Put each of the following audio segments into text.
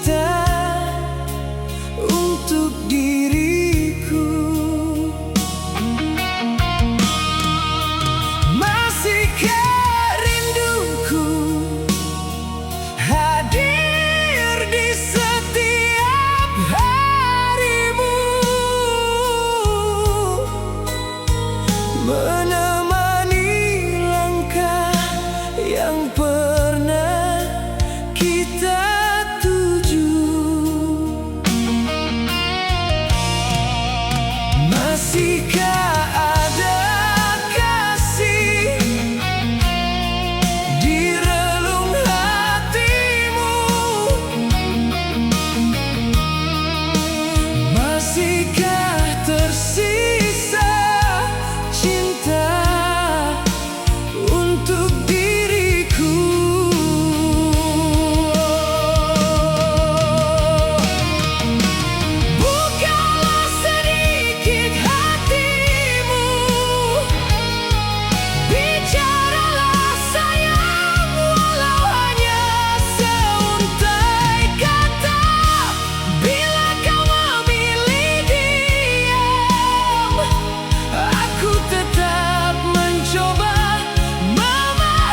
cinta untuk diriku. Masihkah rinduku hadir di setiap harimu, menemani langkah yang pernah kita tuju. Masihkah ada kasih di relung hatimu? Masihkah tersisa cinta untuk diriku? Bukalah sedikit hatimu, bicaralah sayang, walau hanya seuntai kata. Bila kau memilih diam, aku tetap mencoba memahaminya.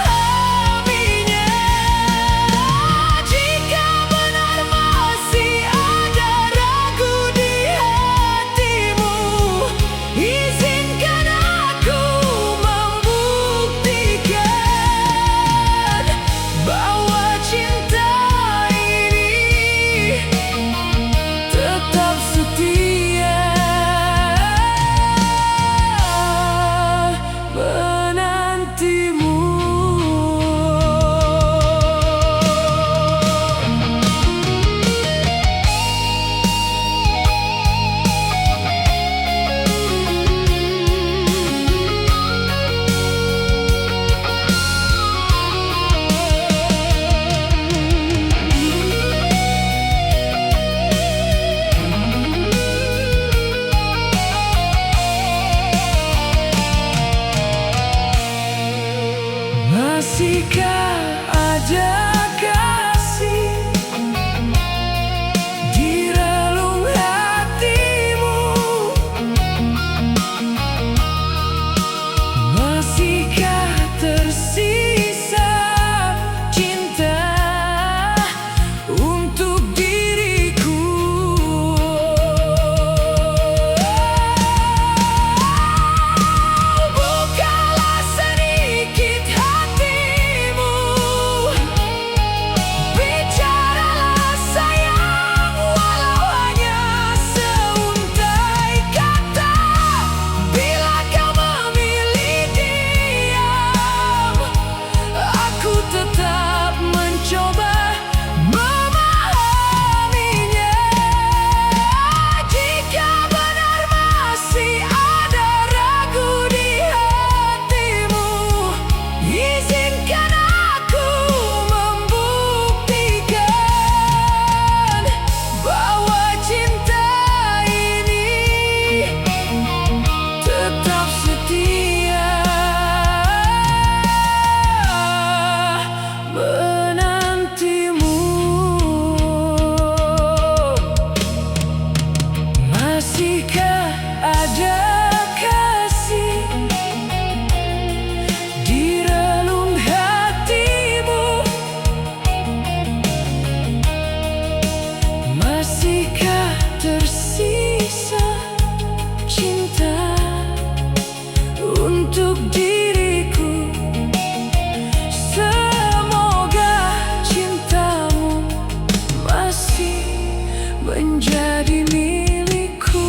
Jika benar masih ada ragu di hatimu, izinkan aku membuktikan bahwa cinta ini tetap setia menantimu. Masihkah ada kasih di relung hatimu? Masihkah tersisa cinta untuk diriku? Bukalah sedikit hatimu, bicaralah sayang, walau hanya seuntai kata. Bila kau memilih diam, aku tetap mencoba memahaminya. Jika benar masih ada ragu di hatimu, izinkan aku membuktikan bahwa cinta ini tetap setia menantimu. Masihkah ada kasih di relung hatimu? Masihkah tersisa cinta untuk diriku? Semoga cintamu masih menjadi milikku.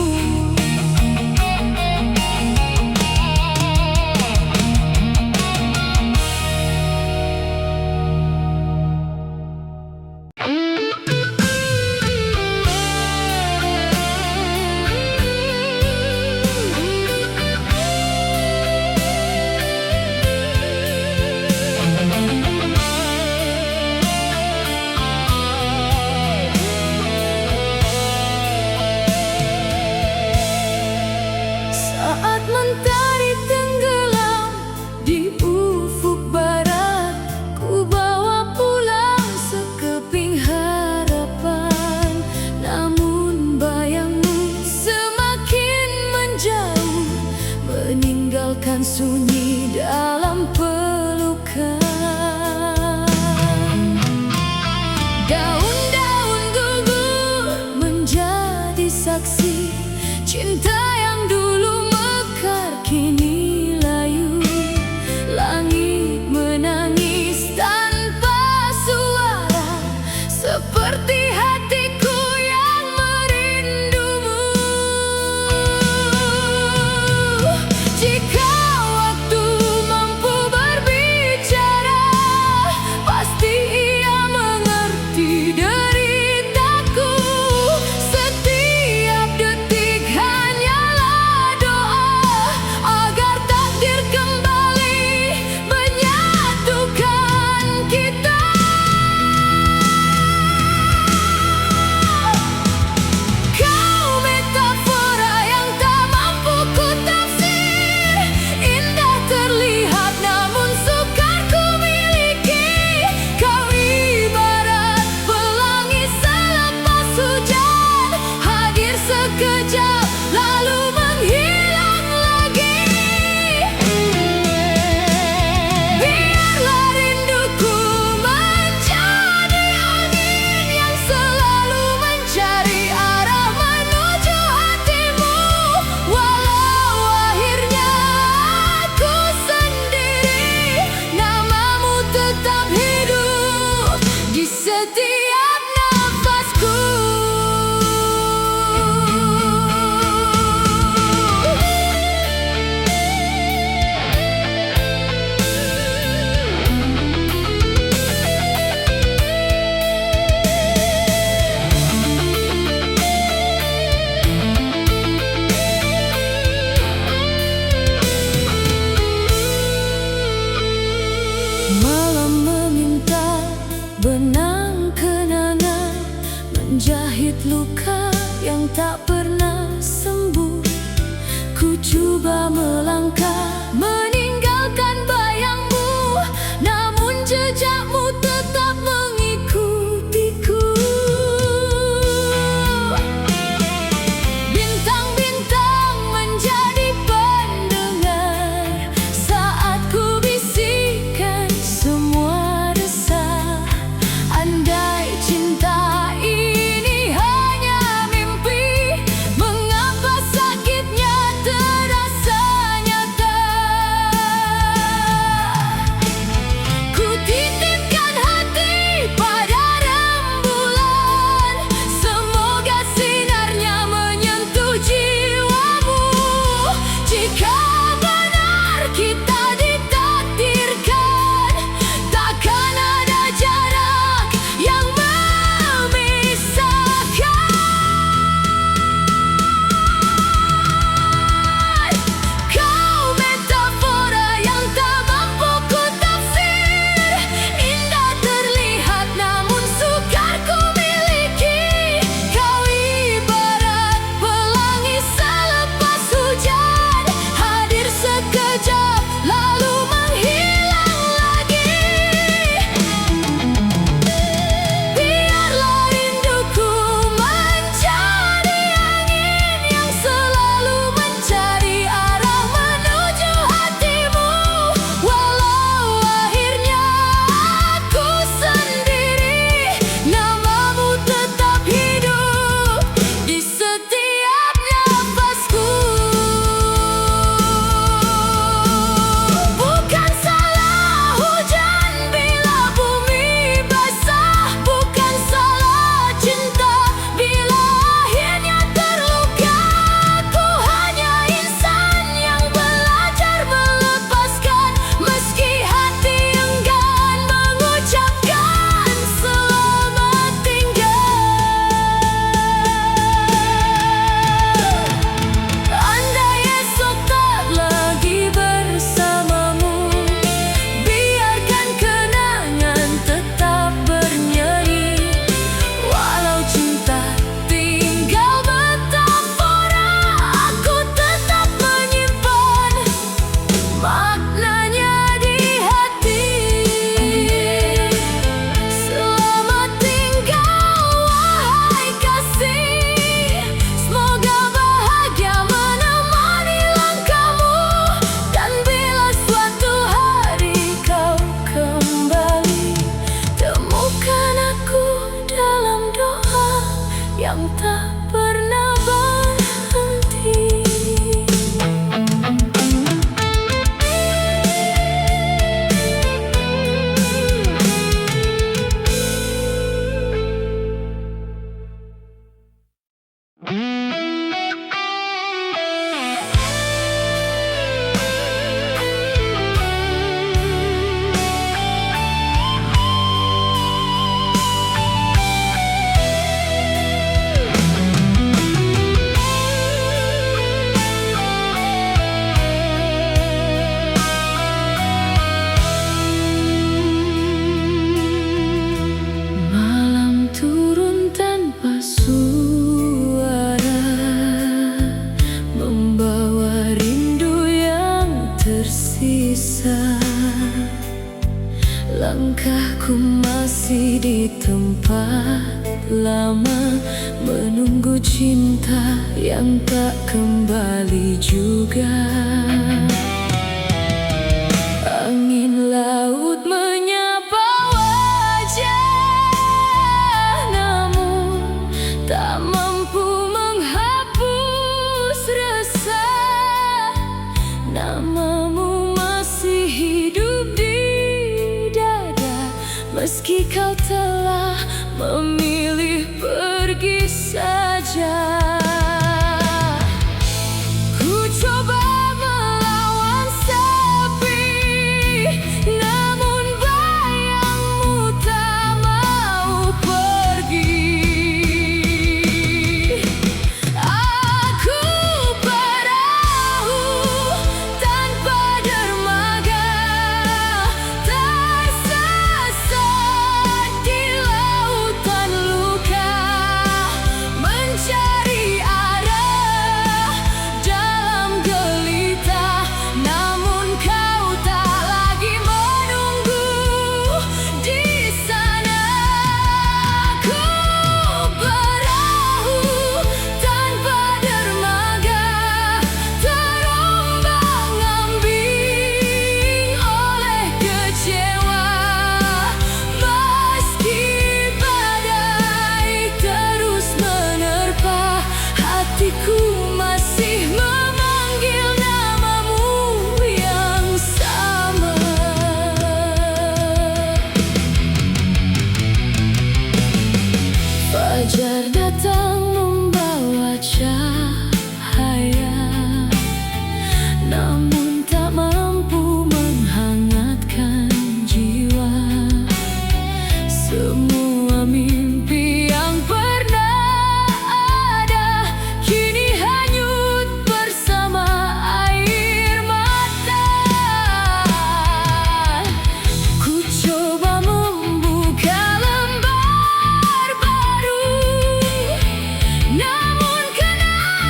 seperti hatiku yang merindumu. Jika waktu mampu berbicara, pasti ia mengerti deritaku. Setiap detik hanyalah doa agar takdir kembali menyatukan kita. Kau metafora yang tak mampu ku tafsir, indah terlihat namun sukar ku miliki. Kau ibarat pelangi selepas hujan, hadir sekejap lalu menghilang lagi. Biarlah rinduku menjadi angin yang selalu mencari arah menuju hatimu. Walau akhirnya aku sendiri, namamu tetap hidup di setiap nafasku. Malam meminta benang kenangan, menjahit luka yang tak pernah sembuh. Ku coba melangkah meninggalkan bayangmu, namun jejakmu tetap mengikutiku. Bintang-bintang menjadi pendengar saat ku bisikan semua resah. Andai cinta ini hanya mimpi, mengapa sakitnya terasa nyata? Ku titipkan hati pada rembulan, semoga sinarnya menyentuh jiwamu. Jika benar kita ditakdirkan, takkan ada jarak yang memisahkan. Kau metafora yang tak mampu ku tafsir, indah terlihat namun sukar ku miliki. Kau ibarat pelangi selepas hujan, hadir sekejap lalu menghilang lagi. Biarlah rinduku menjadi angin yang selalu mencari arah menuju hatimu. Walau akhirnya aku sendiri, namamu tetap hidup di setiap nafasku. Bukan salah hujan bila bumi basah, bukan salah cinta bila akhirnya terluka. Ku hanya insan yang belajar melepaskan, meski hati enggan mengucapkan selamat tinggal. Andai esok tak lagi bersamamu, biarkan kenangan tetap bernyanyi. Walau cinta tinggal metafora, aku tetap menyimpan maknanya di hati. Selamat tinggal wahai kasih, semoga bahagia menemani langkahmu. Dan bila suatu hari kau kembali, temukan aku dalam doa yang tak pernah berhenti. menunggu cinta yang tak kembali juga. Angin laut menyapa wajah, namun tak mampu menghapus resah. Namamu masih hidup di dada, meski kau telah memilih pergi saja. Ku coba melawan sepi, namun bayangmu tak mau pergi. Aku perahu tanpa dermaga, tersesat di lautan luka, mencari arah dalam gelita. Namun kau tak lagi menunggu di sana. Aku perahu tanpa dermaga, terombang-ambing oleh kecewa. Meski badai terus menerpa, hatiku masih memanggil namamu yang sama. Fajar datang membawa cahaya, namun tak mampu menghangatkan jiwa. Semua mimpi yang pernah ada kini hanyut bersama air mata. Ku coba membuka lembar baru, namun kenangan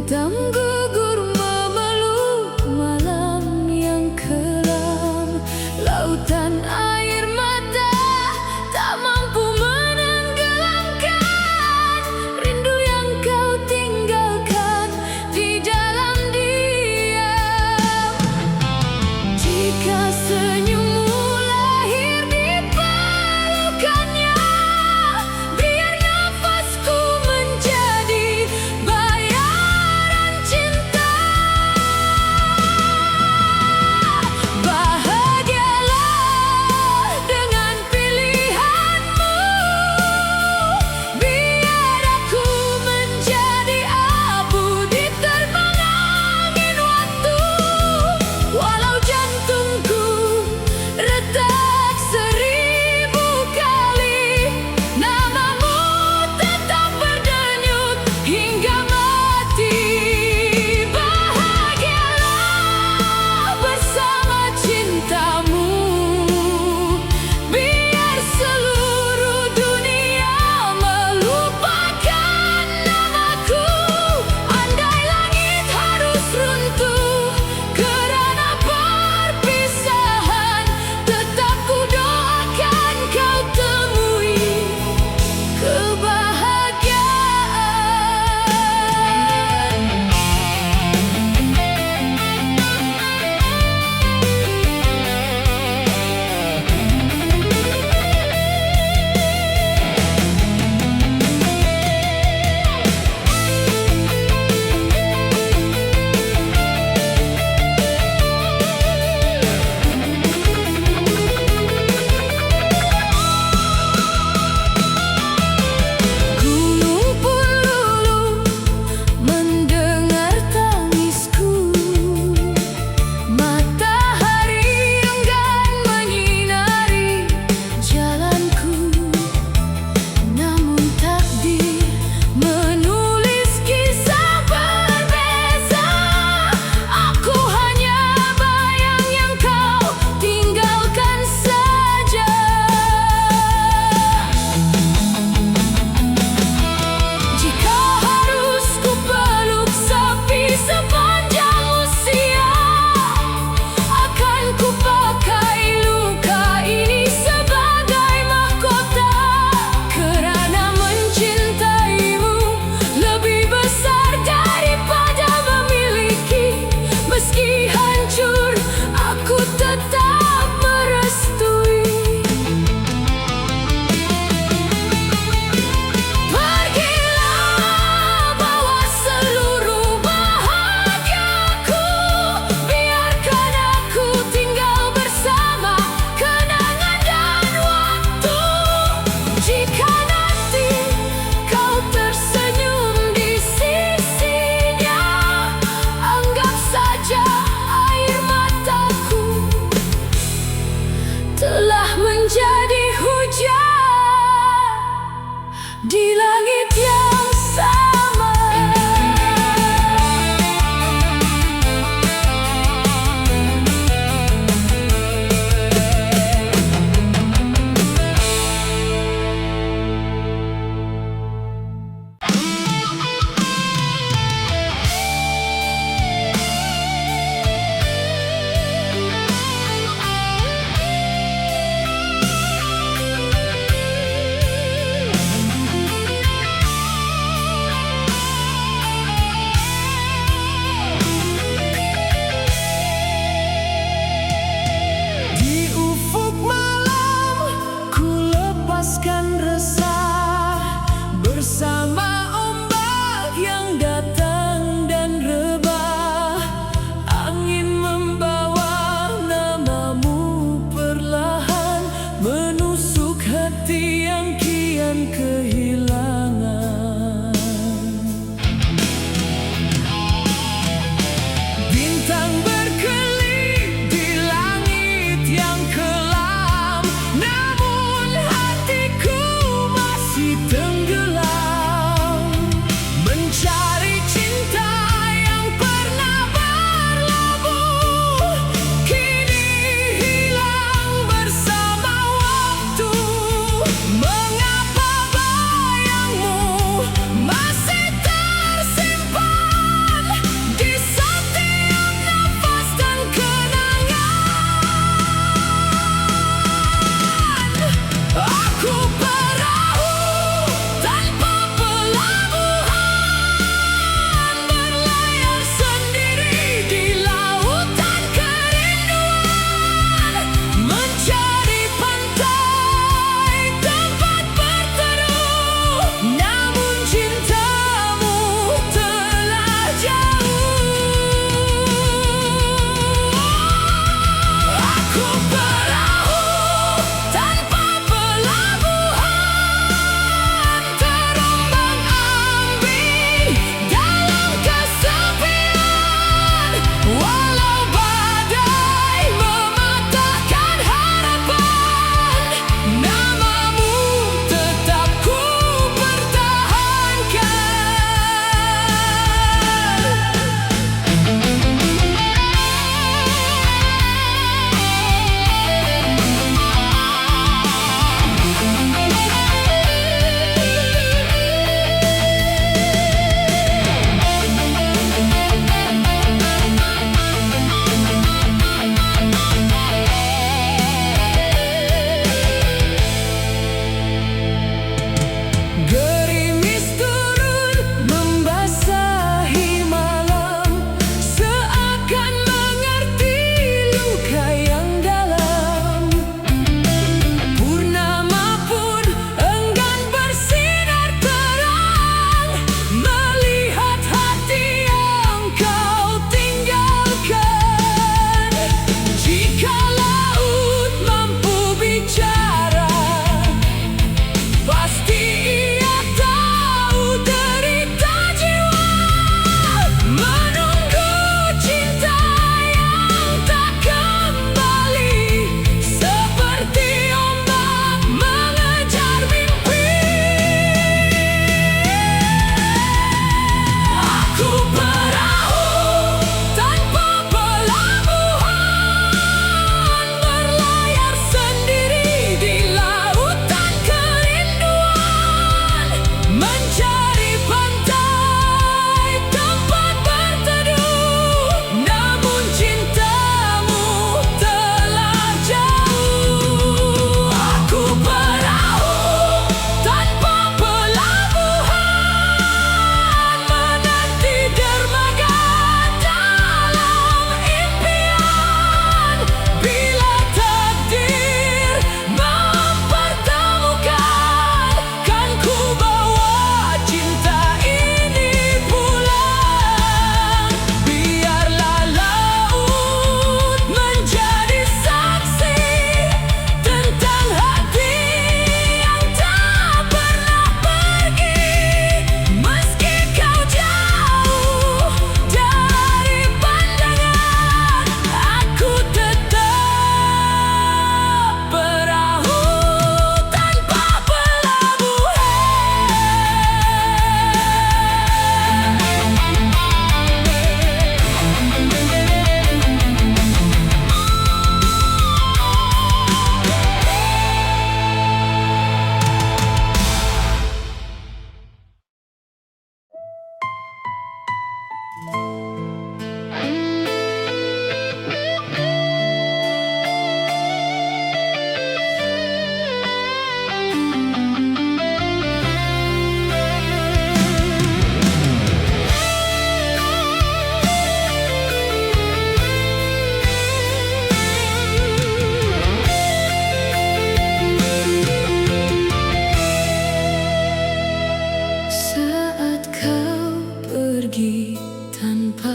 hitam gugur memeluk malam yang kelam. Lautan air mata tak mampu menenggelamkan rindu yang kau tinggalkan di dalam diam. Jika senyummu lahir di pelukannya, biar nafasku menjadi bayaran cinta.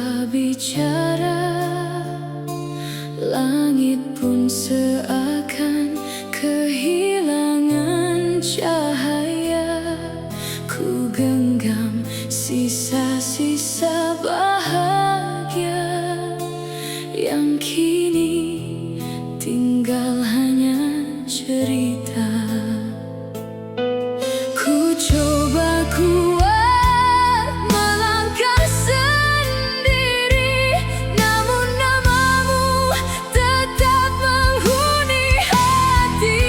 Tanpa bicara, langit pun seakan kehilangan cahaya. Ku genggam sisa-sisa bahagia yang kini tinggal hanya cerita. Ku coba kuat melangkah sendiri, namun namamu tetap menghuni hati.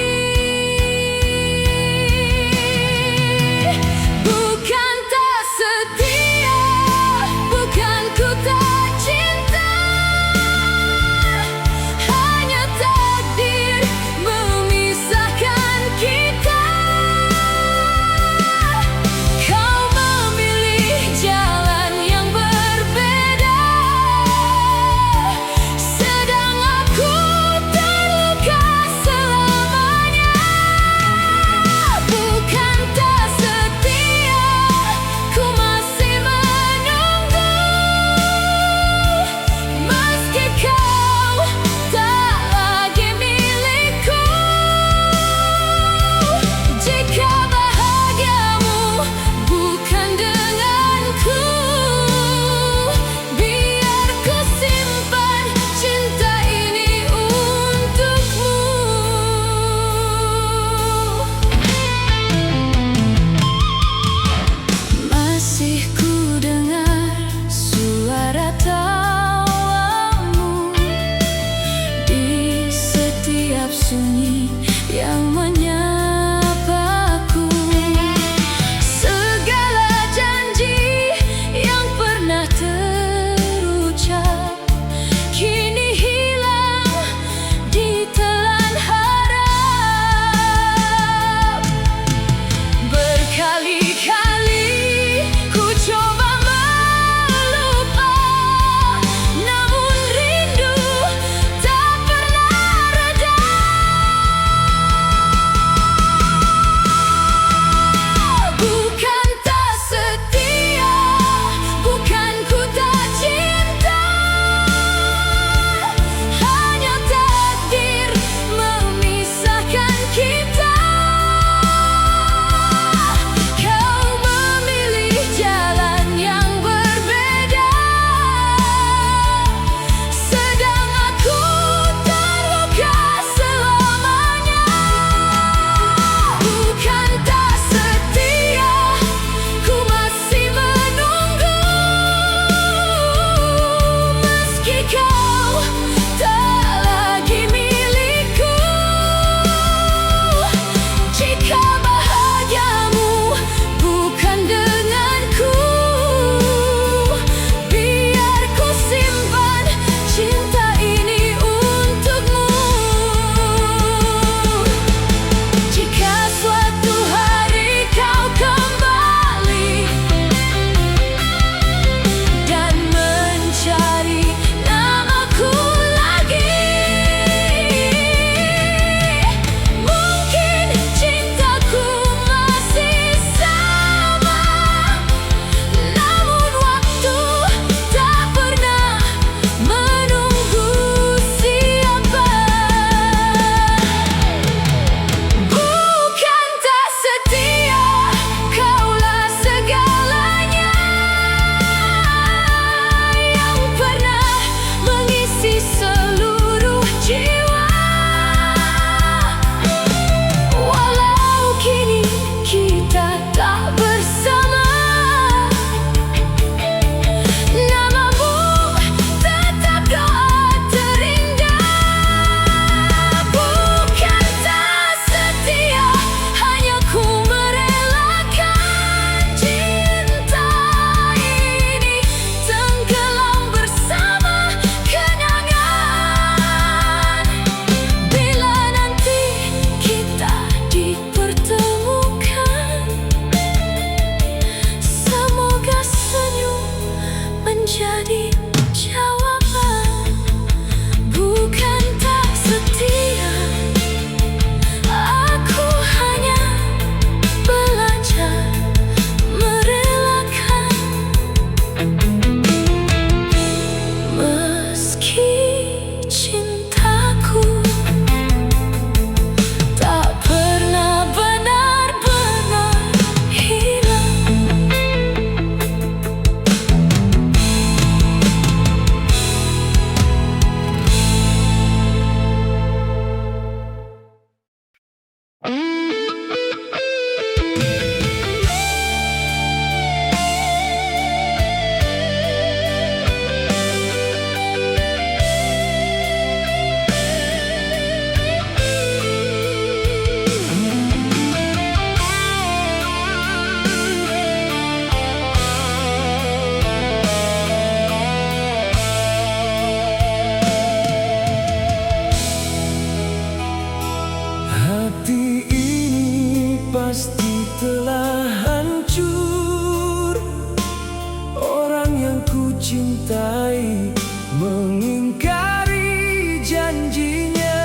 mulai mengingkari janjinya.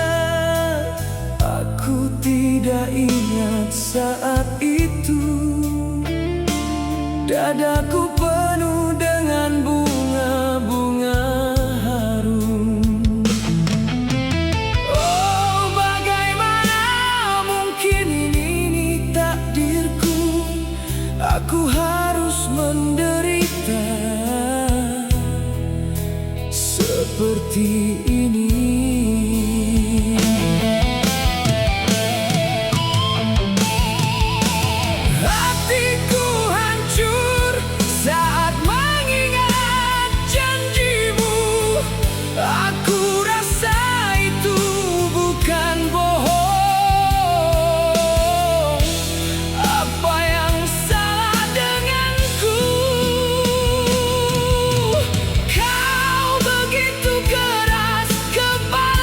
Aku tidak ingat saat itu dadaku penuh dengan bunga-bunga harum. Oh, bagaimana mungkin ini takdirku, aku harus menderita seperti ini. Hatiku hancur saat mengingat janjimu. Aku rasa itu bukan bohong. Apa yang salah denganku? Kau begitu keras kepala.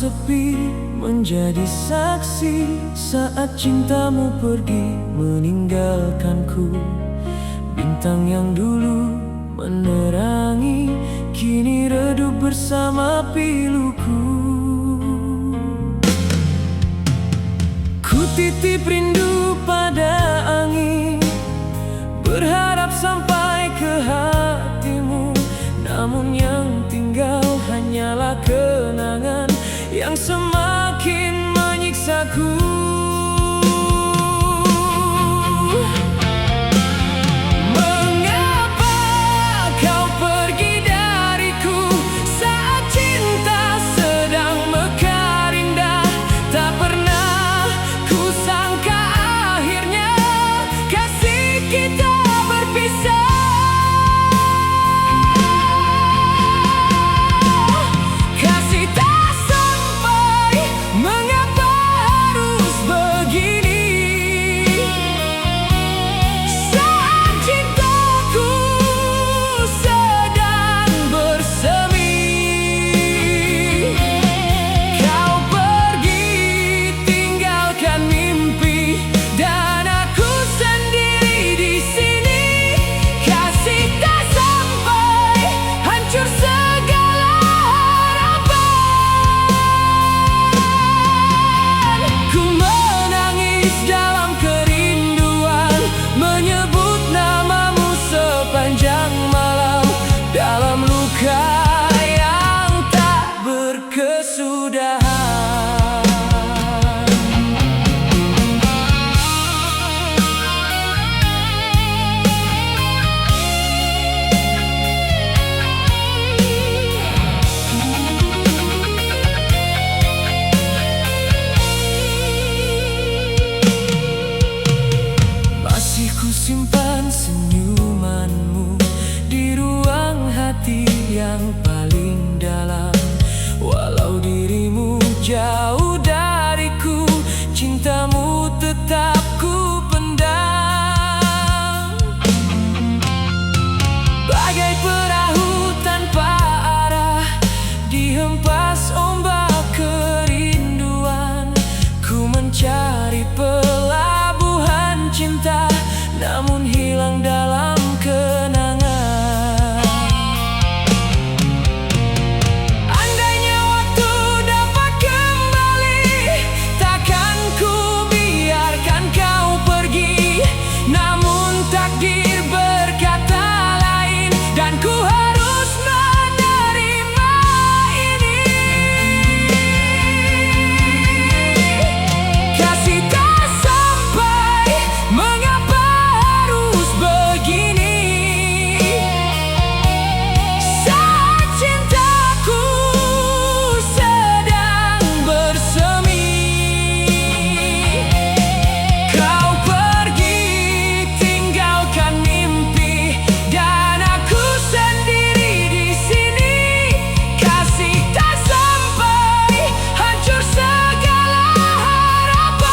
sepi menjadi saksi saat cintamu pergi meninggalkanku. Bintang yang dulu menerangi kini redup bersama piluku. Ku titip rindu pada angin, berharap sampai ke hatimu. Namun yang tinggal hanyalah kenangan yang semakin menyiksaku. Mengapa kau pergi dariku saat cinta sedang mekar indah? Tak pernah ku sangka akhirnya kasih kita berpisah. Simpan senyumanmu di ruang hati yang paling dalam. Walau dirimu jauh dariku, cintamu tetap ku pendam. Bagai perahu tanpa arah dihempas ombak kerinduan, ku mencari pelabuhan cinta, namun hilang dalam kenangan. Andainya waktu dapat kembali, takkan ku biarkan kau pergi. Namun takdir berkata lain, dan ku harus menerima ini. Kasih tak sampai, mengapa begini saat cintaku sedang bersemi. Kau pergi tinggalkan mimpi, dan aku sendiri di sini. Kasih tak sampai, hancur segala harapan.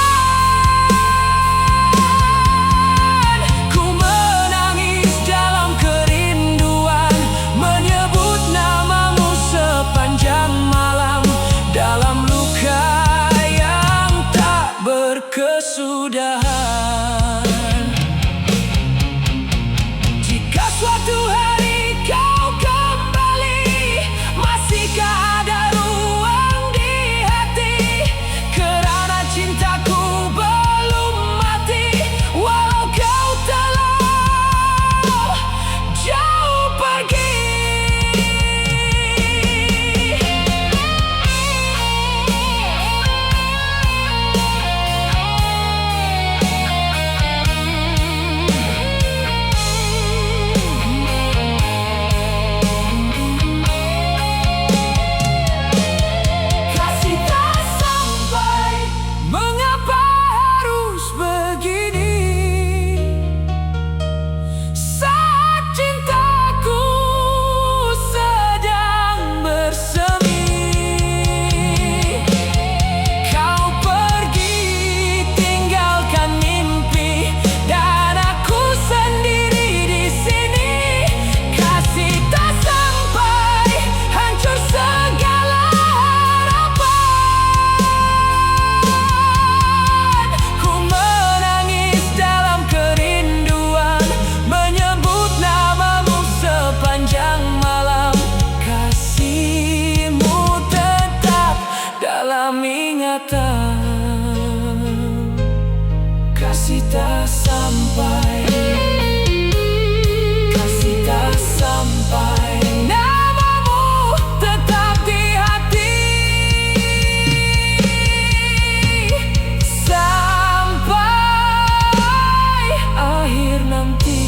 Ku menangis dalam kerinduan, menyebut namamu sepanjang malam, dalam luka yang tak berkesudahan. Jika suatu hari kau kembali, masihkah ada ruang di hati? Kerana cintaku belum mati, walau kau telah jauh pergi. tak sampai, kasih tak sampai, namamu tetap di hati sampai akhir nanti.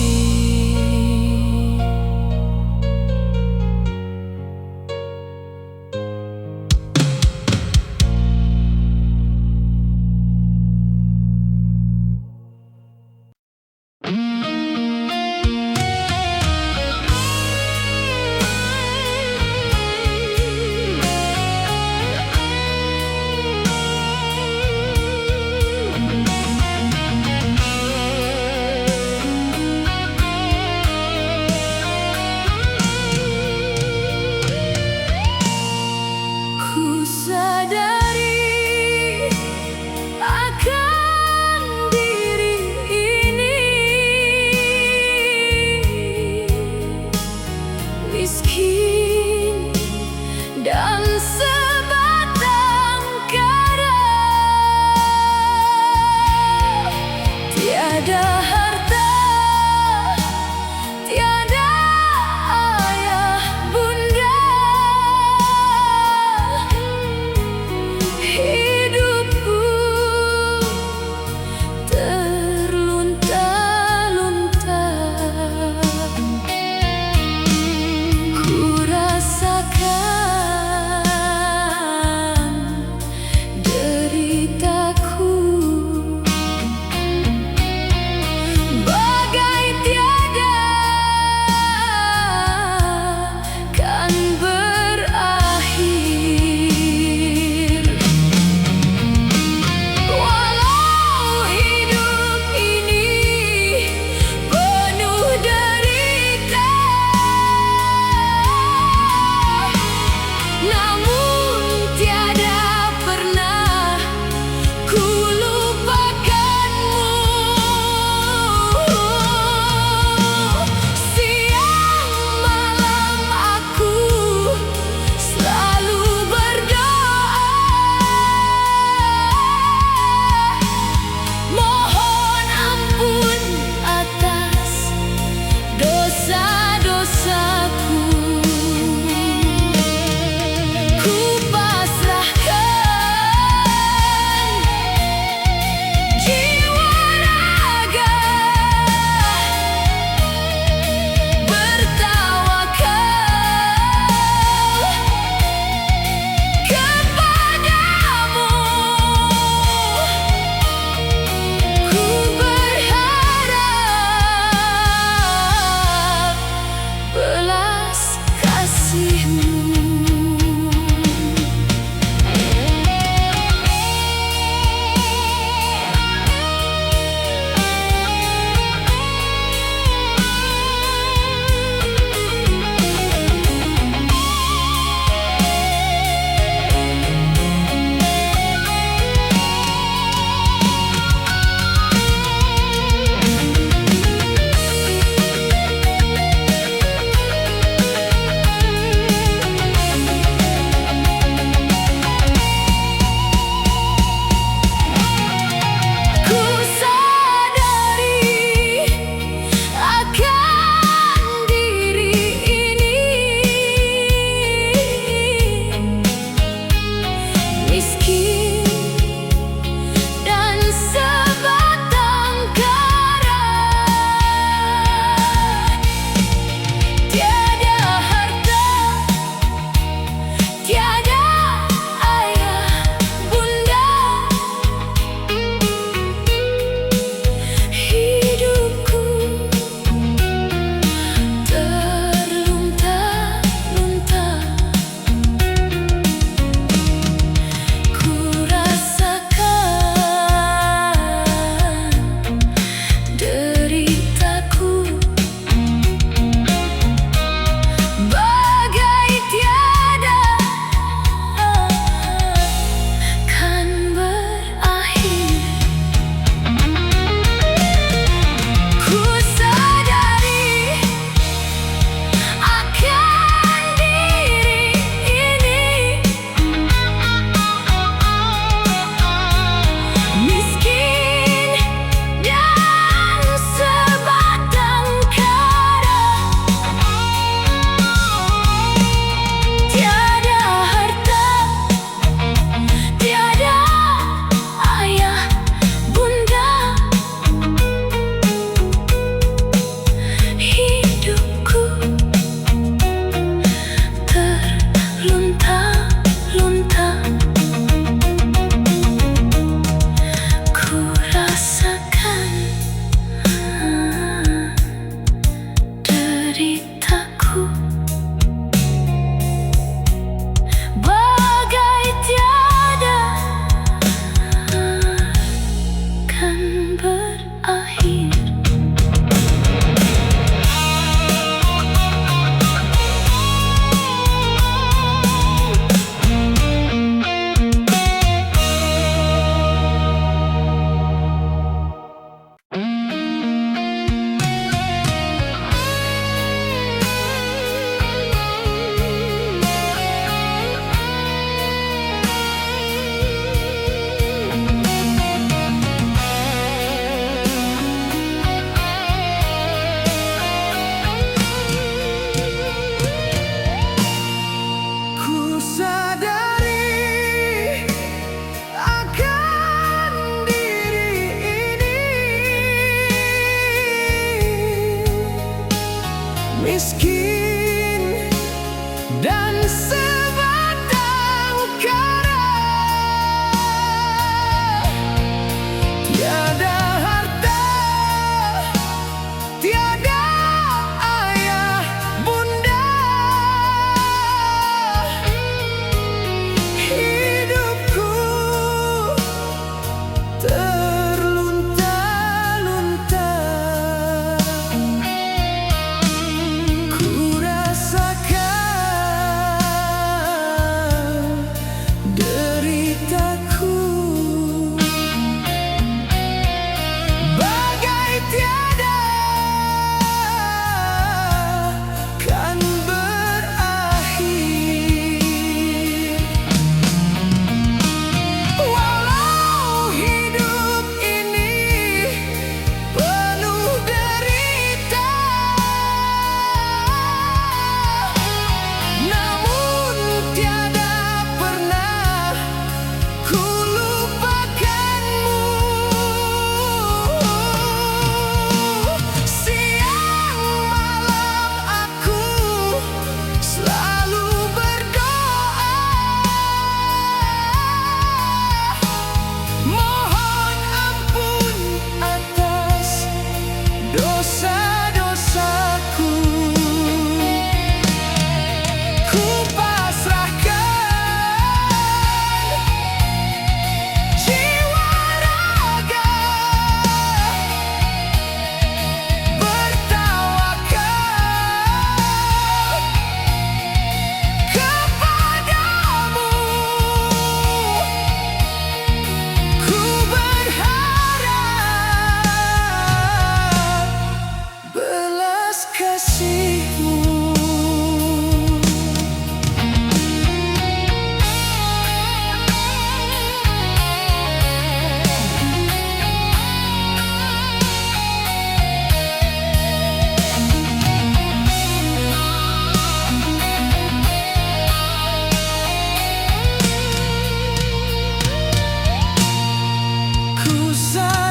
saya